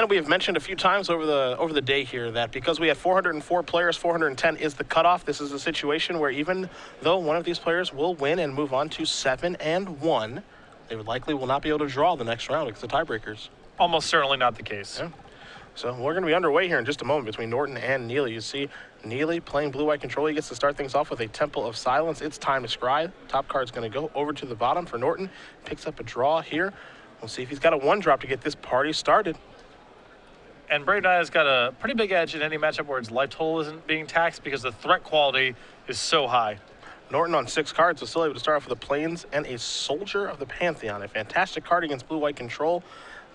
we have mentioned a few times over the day here that because we have 404 players, 410 is the cutoff. This is a situation where even though one of these players will win and move on to 7-1, they would likely will not be able to draw the next round because of tiebreakers. Almost certainly not the case. Yeah. So we're going to be underway here in just a moment between Norton and Neeley. You see Neeley playing blue-white control. He gets to start things off with a Temple of Silence. It's time to scry. Top card's going to go over to the bottom for Norton. Picks up a draw here. We'll see if he's got a 1-drop to get this party started. And Brave Naya's got a pretty big edge in any matchup where its life total isn't being taxed because the threat quality is so high. Norton on 6 cards was still able to start off with a Plains and a Soldier of the Pantheon. A fantastic card against blue-white control.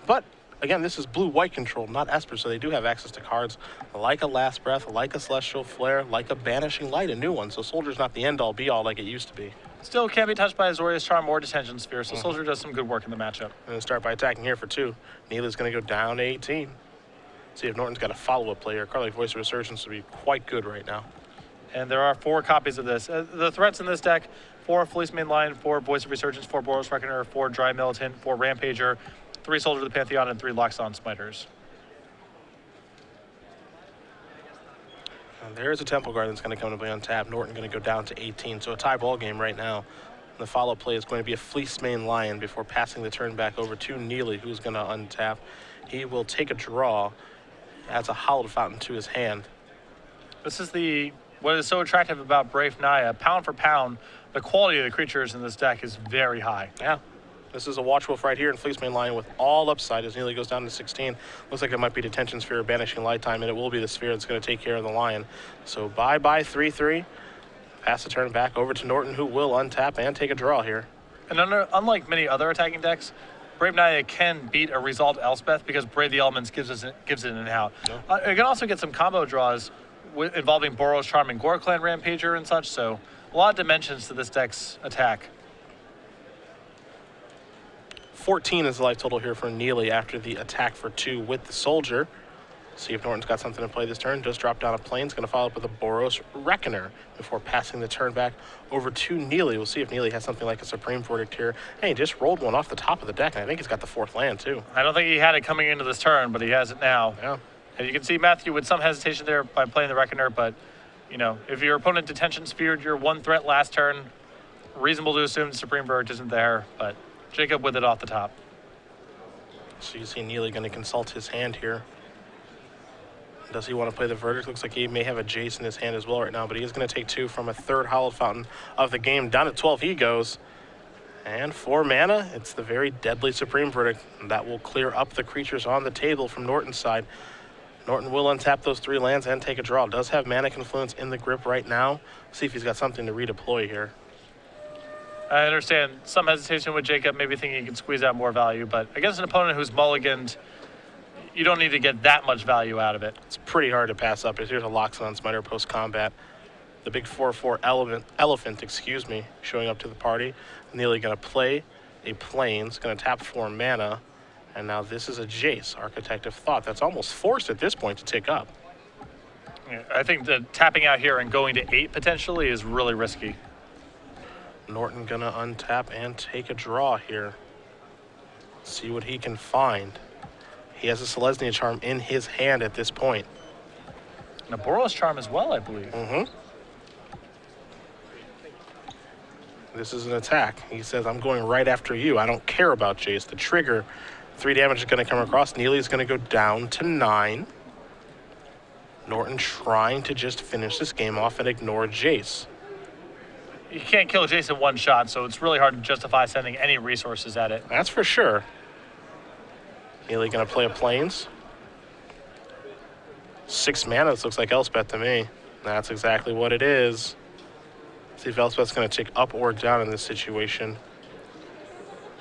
But again, this is blue-white control, not Esper, so they do have access to cards like a Last Breath, like a Celestial Flare, like a Banishing Light, a new one. So Soldier's not the end-all, be-all like it used to be. Still can't be touched by Azorius Charm or Detention Sphere, so Soldier does some good work in the matchup. And start by attacking here for 2. Neeley's going to go down to 18. See if Norton's got a follow-up player. A card like Voice of Resurgence would be quite good right now. And there are 4 copies of this. The threats in this deck: 4 Fleece Mainline, 4 Voice of Resurgence, 4 Boros Reckoner, 4 Dry Militant, 4 Rampager, 3 Soldier of the Pantheon, and 3 Loxodon Smiters. And there's a Temple Guard that's going to come to play on tap. Norton going to go down to 18, so a tie ball game right now. The follow play is going to be a Fleece Main Lion before passing the turn back over to Neeley, who's going to untap. He will take a draw, adds a Hallowed Fountain to his hand. This is what is so attractive about Brave Naya. Pound for pound, the quality of the creatures in this deck is very high. Yeah. This is a Watch Wolf right here in Fleece Main Lion with all upside as Neeley goes down to 16. Looks like it might be Detention Sphere or Banishing Light time, and it will be the Sphere that's going to take care of the Lion. So bye-bye 3-3. Pass the turn back over to Norton, who will untap and take a draw here. And unlike many other attacking decks, Brave Naya can beat a Resolved Elspeth because Brave the Elements gives it an out. Yeah. It can also get some combo draws involving Boros Charm and Gore Clan Rampager and such, so a lot of dimensions to this deck's attack. 14 is the life total here for Neeley after the attack for 2 with the Soldier. See if Norton's got something to play this turn. Just drop down a Plains, going to follow up with a Boros Reckoner before passing the turn back over to Neeley. We'll see if Neeley has something like a Supreme Verdict here. Hey, he just rolled one off the top of the deck, and I think he's got the 4th land too. I don't think he had it coming into this turn, but he has it now. Yeah. And you can see Matthew with some hesitation there by playing the Reckoner, but you know, if your opponent Detention Sphered your 1 threat last turn, reasonable to assume the Supreme Verdict isn't there, but Jacob with it off the top. So you see Neeley going to consult his hand here. Does he want to play the Verdict? Looks like he may have a Jace in his hand as well right now, but he is going to take 2 from a 3rd Hallowed Fountain of the game. Down at 12 he goes. And 4 mana, it's the very deadly Supreme Verdict. That will clear up the creatures on the table from Norton's side. Norton will untap those 3 lands and take a draw. Does have Mana Confluence in the grip right now. See if he's got something to redeploy here. I understand some hesitation with Jacob, maybe thinking he can squeeze out more value, but against an opponent who's mulliganed, you don't need to get that much value out of it. It's pretty hard to pass up. Here's a Loxodon Smiter post-combat. The big 4/4 elephant, showing up to the party. Neeley going to play a Plains, going to tap 4 mana, and now this is a Jace, Architect of Thought. That's almost forced at this point to tick up. Yeah, I think that tapping out here and going to 8 potentially is really risky. Norton going to untap and take a draw here. See what he can find. He has a Selesnya Charm in his hand at this point. And a Boros Charm as well, I believe. Mm-hmm. This is an attack. He says, I'm going right after you. I don't care about Jace. The trigger, 3 damage is going to come across. Neeley's going to go down to 9. Norton trying to just finish this game off and ignore Jace. You can't kill Jace in 1 shot, so it's really hard to justify sending any resources at it. That's for sure. Neeley going to play a Plains. 6 mana, this looks like Elspeth to me. That's exactly what it is. See if Elspeth's going to tick up or down in this situation.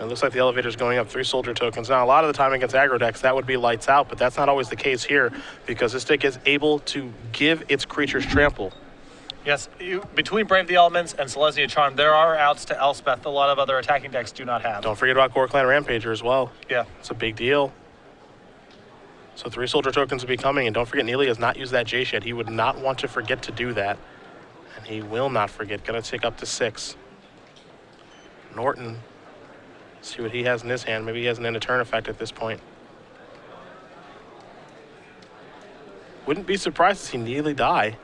It looks like the elevator's going up. 3 Soldier tokens. Now, a lot of the time against aggro decks, that would be lights out, but that's not always the case here because this deck is able to give its creatures trample. Yes, between Brave the Elements and Selesnya Charm, there are outs to Elspeth a lot of other attacking decks do not have. Don't forget about Gore Clan Rampager as well. Yeah. It's a big deal. So 3 Soldier tokens will be coming, and don't forget Neeley has not used that Jace yet. He would not want to forget to do that. And he will not forget. Going to tick up to 6. Norton, see what he has in his hand. Maybe he has an end of turn effect at this point. Wouldn't be surprised to see Neeley die.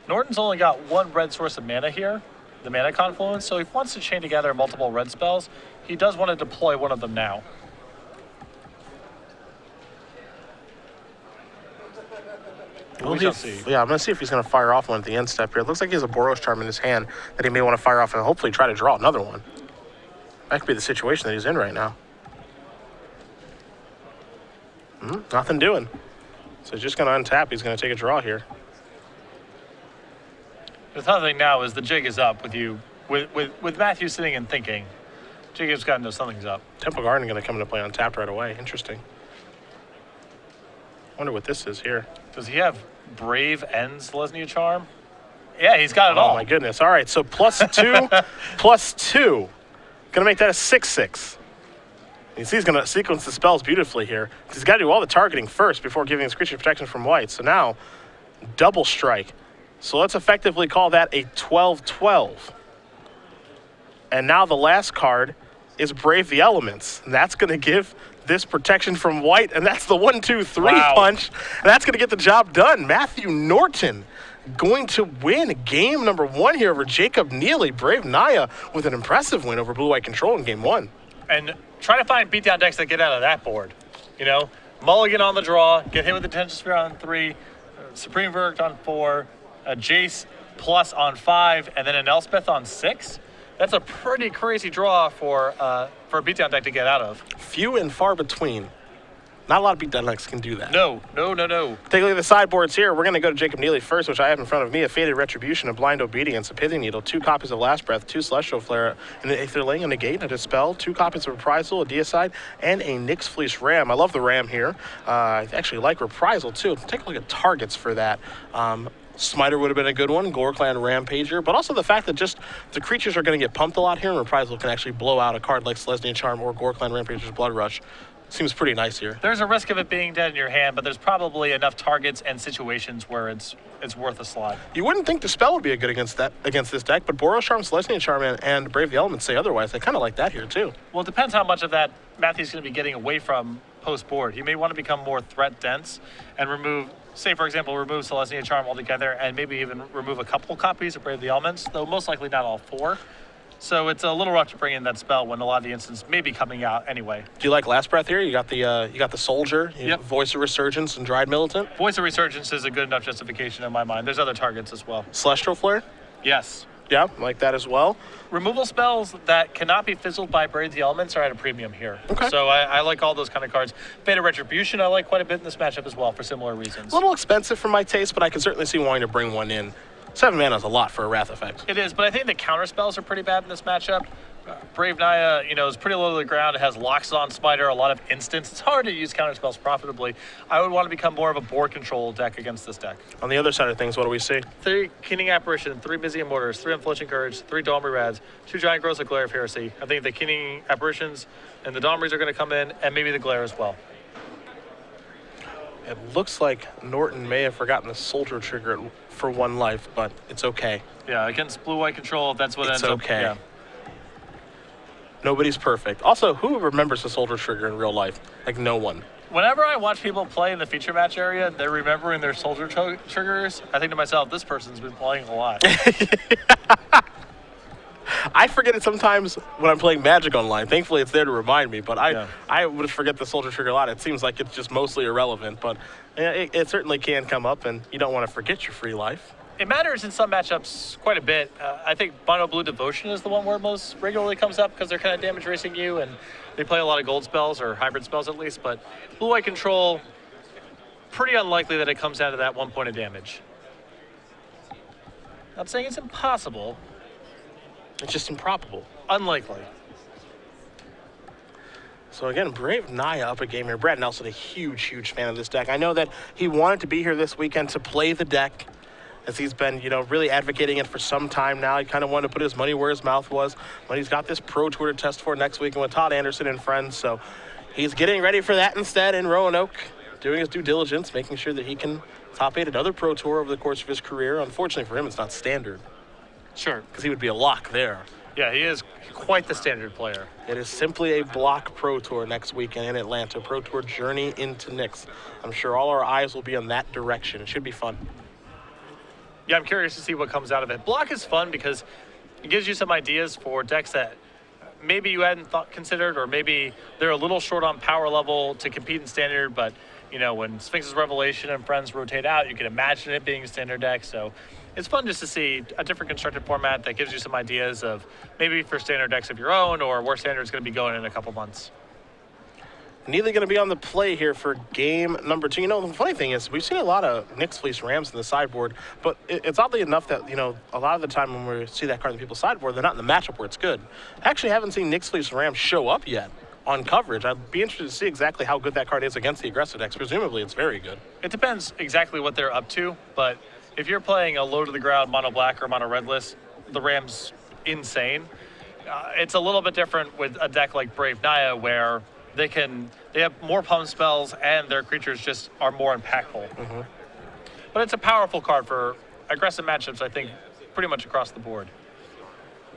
Norton's only got one red source of mana here, the mana confluence, so if he wants to chain together multiple red spells, he does want to deploy one of them now. We shall see. Yeah, I'm going to see if he's going to fire off one at the end step here. It looks like he has a Boros Charm in his hand that he may want to fire off and hopefully try to draw another one. That could be the situation that he's in right now. Nothing doing. So he's just going to untap. He's going to take a draw here. The tough thing now is the jig is up with you, with Matthew sitting and thinking. Jacob's got to know something's up. Temple Garden going to come into play untapped right away. Interesting. Wonder what this is here. Does he have Brave and Selesnya Charm? Yeah, he's got it all. Oh, my goodness. All right, so +2, +2. Gonna make that a 6/6. You see he's gonna sequence the spells beautifully here. He's gotta do all the targeting first before giving his creature protection from white. So now, double strike. So let's effectively call that a 12/12. And now the last card is Brave the Elements. And that's gonna give this protection from white, and that's the 1-2-3 punch. And that's gonna get the job done. Matthew Norton going to win game number 1 here over Jacob Neeley. Brave Naya with an impressive win over Blue-White Control in game 1. And try to find beatdown decks that get out of that board. You know, Mulligan on the draw, get hit with the Potential Sphere on 3, Supreme Verdict on 4, a Jace plus on 5, and then an Elspeth on 6. That's a pretty crazy draw for a beatdown deck to get out of. Few and far between. Not a lot of beatdown decks can do that. No. Take a look at the sideboards here. We're going to go to Jacob Neeley first, which I have in front of me. A Faded Retribution, a Blind Obedience, a Pithing Needle, 2 copies of Last Breath, 2 Celestial Flare, an Aetherling, a Negate, a Dispel, 2 copies of Reprisal, a Deicide, and a Nyx Fleece Ram. I love the Ram here. I actually like Reprisal, too. Take a look at targets for that. Smiter would have been a good one, Goreclan Rampager, but also the fact that just the creatures are going to get pumped a lot here, and Reprisal can actually blow out a card like Selesnya Charm or Goreclan Rampager's Blood Rush. Seems pretty nice here. There's a risk of it being dead in your hand, but there's probably enough targets and situations where it's worth a slot. You wouldn't think Dispel would be a good against this deck, but Boros Charm, Selesnya Charm, and Brave the Elements say otherwise. I kind of like that here, too. Well, it depends how much of that Matthew's going to be getting away from post-board. He may want to become more threat-dense and remove, say, for example, remove Selesnya Charm altogether and maybe even remove a couple copies of Brave the Elements, though most likely not all 4. So it's a little rough to bring in that spell when a lot of the instants may be coming out anyway. Do you like Last Breath here? You got the Soldier, Yep. Voice of Resurgence, and Dried Militant. Voice of Resurgence is a good enough justification in my mind. There's other targets as well. Celestial Flare? Yes. Yeah, like that as well. Removal spells that cannot be fizzled by Brave the Elements are at a premium here. Okay. So I like all those kind of cards. Faded Retribution I like quite a bit in this matchup as well for similar reasons. A little expensive for my taste, but I can certainly see wanting to bring one in. 7 mana is a lot for a Wrath effect. It is, but I think the counter spells are pretty bad in this matchup. Brave Naya, is pretty low to the ground. It has locks on Smiter, a lot of instants. It's hard to use counter spells profitably. I would want to become more of a board control deck against this deck. On the other side of things, what do we see? 3 Keening Apparition, 3 Mizium Mortars, 3 Unflinching Courage, 3 Dawnry Rads, 2 Giant Growths of Glare of Heresy. I think the Keening Apparitions and the Dawnrys are going to come in, and maybe the Glare as well. It looks like Norton may have forgotten the Soldier trigger for 1 life, but it's okay. Yeah, against Blue-White Control, that's what It's ends okay. up. Yeah. Nobody's perfect. Also, who remembers the Soldier trigger in real life? Like, no one. Whenever I watch people play in the feature match area, they're remembering their Soldier triggers. I think to myself, this person's been playing a lot. I forget it sometimes when I'm playing Magic Online. Thankfully, it's there to remind me, but I would forget the Soldier trigger a lot. It seems like it's just mostly irrelevant, but it certainly can come up, and you don't want to forget your free life. It matters in some matchups quite a bit. I think Mono Blue Devotion is the one where it most regularly comes up because they're kind of damage racing you, and they play a lot of gold spells, or hybrid spells at least, but Blue-White Control, pretty unlikely that it comes down to that 1 point of damage. Not saying it's impossible. It's just improbable. Unlikely. So again, Brave Naya up a game here. Brad Nelson, a huge fan of this deck. I know that he wanted to be here this weekend to play the deck, as he's been, really advocating it for some time now. He kind of wanted to put his money where his mouth was, but he's got this Pro Tour to test for next weekend with Todd Anderson and friends, so he's getting ready for that instead in Roanoke, doing his due diligence, making sure that he can top 8 another Pro Tour over the course of his career. Unfortunately for him, it's not standard, Sure. because he would be a lock there. Yeah, he is quite the standard player. It is simply a block Pro Tour next weekend in Atlanta. Pro Tour Journey into Nyx. I'm sure all our eyes will be on that direction. It should be fun. Yeah, I'm curious to see what comes out of it. Block is fun because it gives you some ideas for decks that maybe you hadn't considered, or maybe they're a little short on power level to compete in standard, but you know, when Sphinx's Revelation and friends rotate out, you can imagine it being a standard deck. So it's fun just to see a different constructed format that gives you some ideas of maybe for standard decks of your own, or where standard's going to be going in a couple months. Neeley going to be on the play here for game number 2. You know, the funny thing is we've seen a lot of Nyx Fleece Rams in the sideboard, but it's oddly enough that, you know, a lot of the time when we see that card in people's sideboard, they're not in the matchup where it's good. I actually haven't seen Nyx Fleece Rams show up yet on coverage. I'd be interested to see exactly how good that card is against the aggressive decks. Presumably it's very good. It depends exactly what they're up to, but if you're playing a low to the ground mono black or mono red list, the Ram's insane. It's a little bit different with a deck like Brave Naya, where they have more pump spells and their creatures just are more impactful. Mm-hmm. But it's a powerful card for aggressive matchups, I think, pretty much across the board.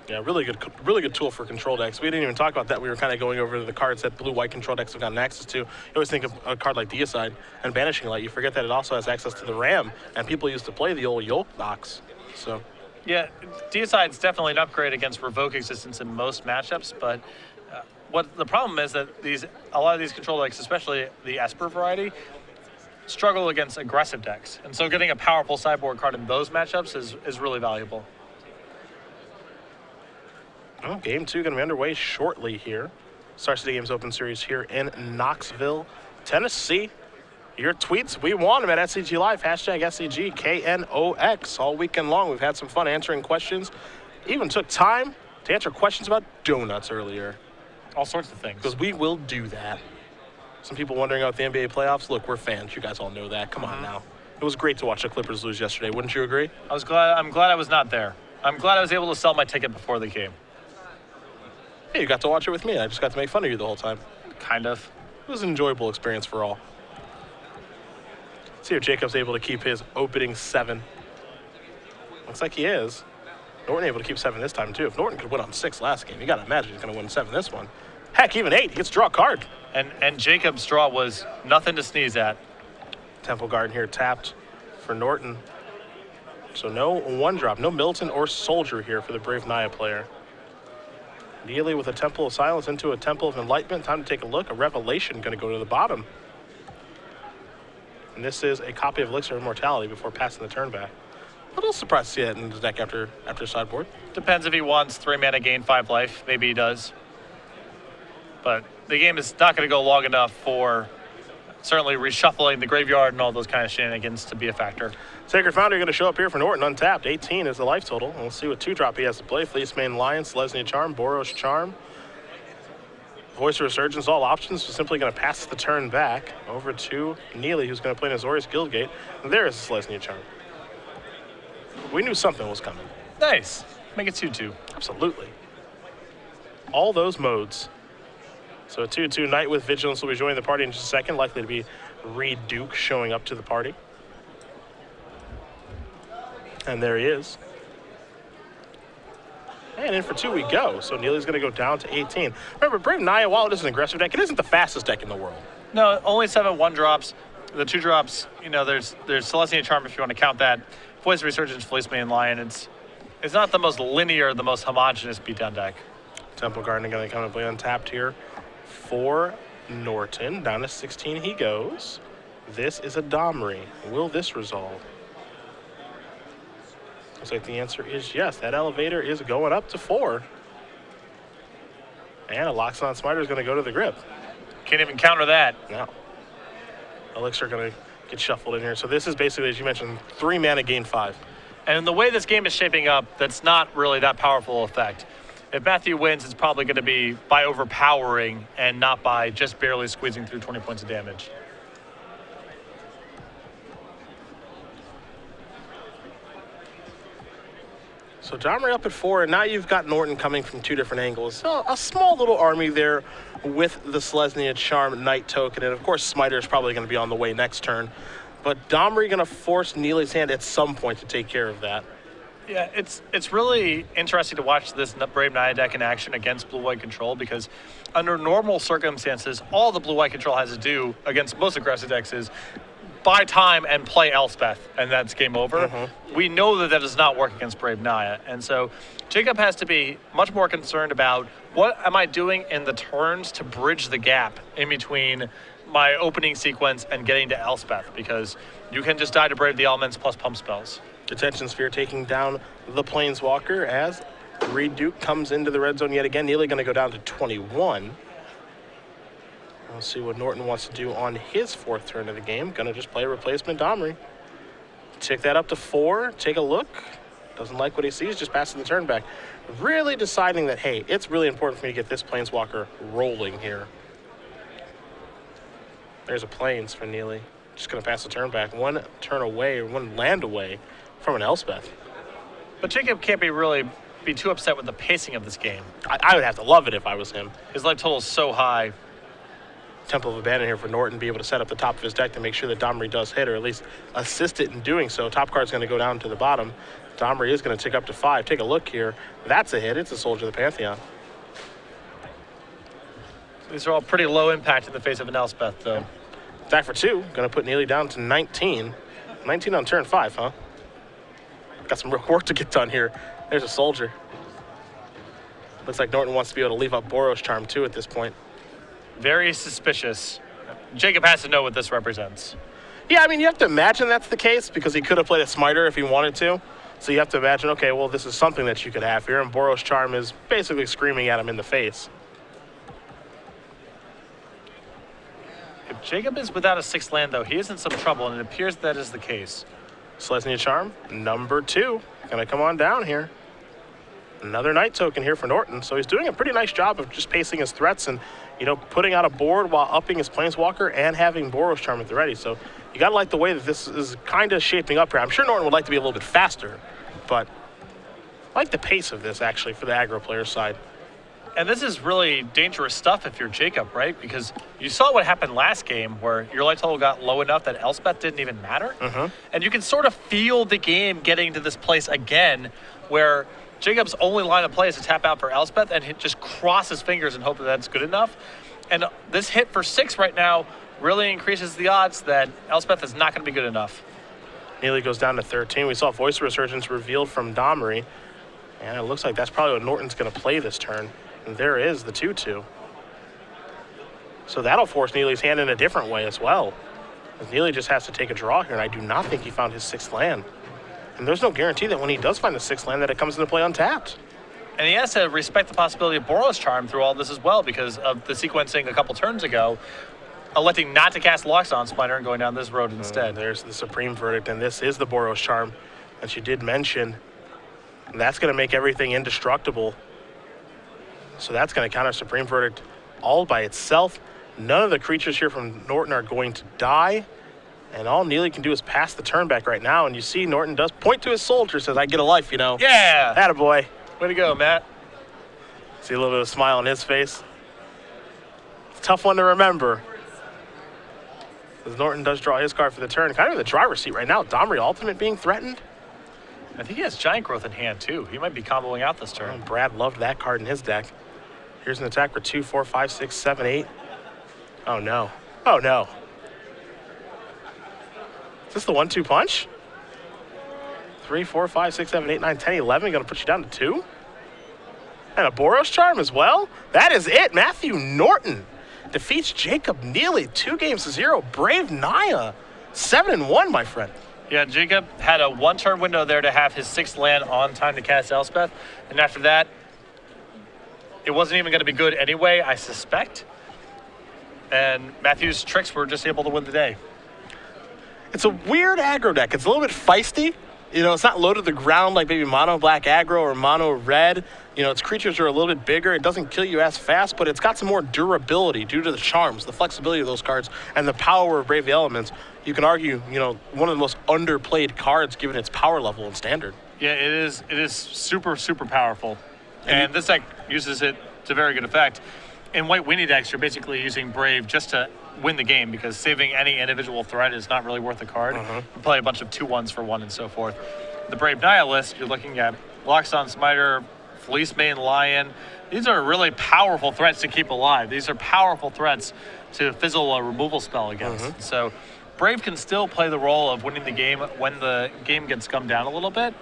Yeah, really good tool for control decks. We didn't even talk about that. We were kind of going over the cards that blue-white control decks have gotten access to. You always think of a card like Deicide and Banishing Light. You forget that it also has access to the Ram, and people used to play the old Yolk Knox. So, yeah, Deicide's definitely an upgrade against Revoke existence in most matchups, but what the problem is that a lot of these control decks, especially the Esper variety, struggle against aggressive decks. And so getting a powerful sideboard card in those matchups is really valuable. Well, game 2 going to be underway shortly here. Star City Games Open Series here in Knoxville, Tennessee. Your tweets, we want them at SCG Live, hashtag SCGKNOX. All weekend long, we've had some fun answering questions. Even took time to answer questions about donuts earlier. All sorts of things. Because we will do that. Some people wondering about the NBA playoffs. Look, we're fans. You guys all know that. Come on now. It was great to watch the Clippers lose yesterday. Wouldn't you agree? I'm glad I was not there. I'm glad I was able to sell my ticket before the game. Hey, you got to watch it with me. I just got to make fun of you the whole time. Kind of. It was an enjoyable experience for all. See if Jacob's able to keep his opening 7. Looks like he is. Norton able to keep 7 this time, too. If Norton could win on 6 last game, you got to imagine he's going to win 7 this one. Heck, even 8. He gets to draw a card. And Jacob's draw was nothing to sneeze at. Temple Garden here tapped for Norton. So no 1-drop, no Milton or Soldier here for the Brave Naya player. Neeley with a Temple of Silence into a Temple of Enlightenment. Time to take a look. A Revelation going to go to the bottom. And this is a copy of Elixir of Immortality before passing the turn back. A little surprised to see that in his deck after sideboard. Depends if he wants 3 mana, gain 5 life. Maybe he does. But the game is not going to go long enough for certainly reshuffling the graveyard and all those kind of shenanigans to be a factor. Sacred Foundry going to show up here for Norton, untapped. 18 is the life total. And we'll see what 2-drop he has to play. Fleece Mane Lion, Selesnya Charm, Boros Charm, Voice of Resurgence, all options. So simply going to pass the turn back over to Neeley, who's going to play Azorius Guildgate. And there is the Selesnya Charm. We knew something was coming. Nice. Make it 2-2. Absolutely. All those modes. So a 2-2 Knight with Vigilance will be joining the party in just a second. Likely to be Reed Duke showing up to the party. And there he is. And in for 2 we go. So Neeley's going to go down to 18. Remember, Brave Naya, while it is an aggressive deck, it isn't the fastest deck in the world. No, only 7 1-drops. The 2-drops, you know, there's Selesnya Charm if you want to count that. Voice of Resurgence, Fleece Mane Lion. It's not the most linear, the most homogenous beatdown deck. Temple Garden going to come and play untapped here for Norton. Down to 16 he goes. This is a Domri. Will this resolve? Looks like the answer is yes. That elevator is going up to 4. And a Loxodon Smiter is going to go to the grip. Can't even counter that. No. Elixir going to get shuffled in here. So this is basically, as you mentioned, 3 mana, gain 5. And the way this game is shaping up, that's not really that powerful effect. If Matthew wins, it's probably going to be by overpowering and not by just barely squeezing through 20 points of damage. So Domri up at 4, and now you've got Norton coming from 2 different angles. So a small little army there with the Selesnya Charm Knight token, and of course Smiter is probably going to be on the way next turn. But Domri going to force Neeley's hand at some point to take care of that. Yeah, it's really interesting to watch this Brave Naya deck in action against blue-white control, because under normal circumstances, all the blue-white control has to do against most aggressive decks is buy time and play Elspeth, and that's game over. We know that that does not work against Brave Naya, and so Jacob has to be much more concerned about what am I doing in the turns to bridge the gap in between my opening sequence and getting to Elspeth, because you can just die to Brave the Elements plus pump spells. Detention Sphere taking down the Planeswalker as Reed Duke comes into the red zone yet again. Neeley going to go down to 21. We'll see what Norton wants to do on his fourth turn of the game. Going to just play replacement Domri. Tick that up to 4. Take a look. Doesn't like what he sees, just passing the turn back. Really deciding that, hey, it's really important for me to get this Planeswalker rolling here. There's a Plains for Neeley. Just going to pass the turn back. One turn away, or one land away from an Elspeth. But Jacob can't be too upset with the pacing of this game. I would have to love it if I was him. His life total is so high. Temple of Abandon here for Norton, be able to set up the top of his deck to make sure that Domri does hit, or at least assist it in doing so. Top card's going to go down to the bottom. Domri is going to tick up to 5. Take a look here. That's a hit. It's a Soldier of the Pantheon. These are all pretty low impact in the face of an Elspeth, though. Attack for 2. Going to put Neeley down to 19. 19 on turn 5, huh? Got some real work to get done here. There's a Soldier. Looks like Norton wants to be able to leave up Boros Charm, too, at this point. Very suspicious. Jacob has to know what this represents. Yeah, I mean, you have to imagine that's the case, because he could have played a Smiter if he wanted to. So you have to imagine, okay, well, this is something that you could have here, and Boros Charm is basically screaming at him in the face. If Jacob is without a 6th land, though, he is in some trouble, and it appears that is the case. Selesnya Charm, number 2. Gonna come on down here. Another Night Token here for Norton. So he's doing a pretty nice job of just pacing his threats and, you know, putting out a board while upping his Planeswalker and having Boros Charm at the ready. So you gotta like the way that this is kind of shaping up here. I'm sure Norton would like to be a little bit faster, but I like the pace of this, actually, for the aggro player side. And this is really dangerous stuff if you're Jacob, right? Because you saw what happened last game where your life total got low enough that Elspeth didn't even matter. And you can sort of feel the game getting to this place again where Jacob's only line of play is to tap out for Elspeth and just cross his fingers and hope that that's good enough. And this hit for 6 right now really increases the odds that Elspeth is not going to be good enough. Neeley goes down to 13. We saw Voice of Resurgence revealed from Domri. And it looks like that's probably what Norton's going to play this turn. And there is the 2-2. So that'll force Neeley's hand in a different way as well. As Neeley just has to take a draw here, and I do not think he found his 6th land. And there's no guarantee that when he does find the 6th land that it comes into play untapped. And he has to respect the possibility of Boros Charm through all this as well, because of the sequencing a couple turns ago, electing not to cast Loxodon Splinter and going down this road instead. There's the Supreme Verdict, and this is the Boros Charm that you did mention. And that's going to make everything indestructible. So that's going to counter Supreme Verdict all by itself. None of the creatures here from Norton are going to die. And all Neeley can do is pass the turn back right now. And you see Norton does point to his Soldier, says, I get a life, you know. Yeah! Attaboy. Way to go, Matt. See a little bit of a smile on his face. It's a tough one to remember. As Norton does draw his card for the turn. Kind of in the driver's seat right now. Domri Ultimate being threatened. I think he has Giant Growth in hand, too. He might be comboing out this turn. Brad loved that card in his deck. Here's an attack for 2, 4, 5, 6, 7, 8. Oh, no. Oh, no. Is this the 1-2 punch? 3, 4, 5, 6, 7, 8, 9, 10, 11. Going to put you down to 2? And a Boros Charm as well? That is it. Matthew Norton defeats Jacob Neeley 2-0. Brave Naya 7-1, my friend. Yeah, Jacob had a 1-turn window there to have his 6th land on time to cast Elspeth. And after that, it wasn't even going to be good anyway, I suspect. And Matthew's tricks were just able to win the day. It's a weird aggro deck. It's a little bit feisty. You know, it's not low to the ground like maybe mono black aggro or mono red. You know, its creatures are a little bit bigger. It doesn't kill you as fast, but it's got some more durability due to the charms, the flexibility of those cards, and the power of Brave the Elements. You can argue, you know, one of the most underplayed cards given its power level in Standard. Yeah, it is super, super powerful. And this deck uses it to very good effect. In White Weenie decks, you're basically using Brave just to win the game, because saving any individual threat is not really worth the card. You play a bunch of 2/1s for 1 and so forth. The Brave Nihilist, you're looking at Lockstone Smiter, Fleece Mane Lion. These are really powerful threats to keep alive. These are powerful threats to fizzle a removal spell against. So Brave can still play the role of winning the game when the game gets scummed down a little bit.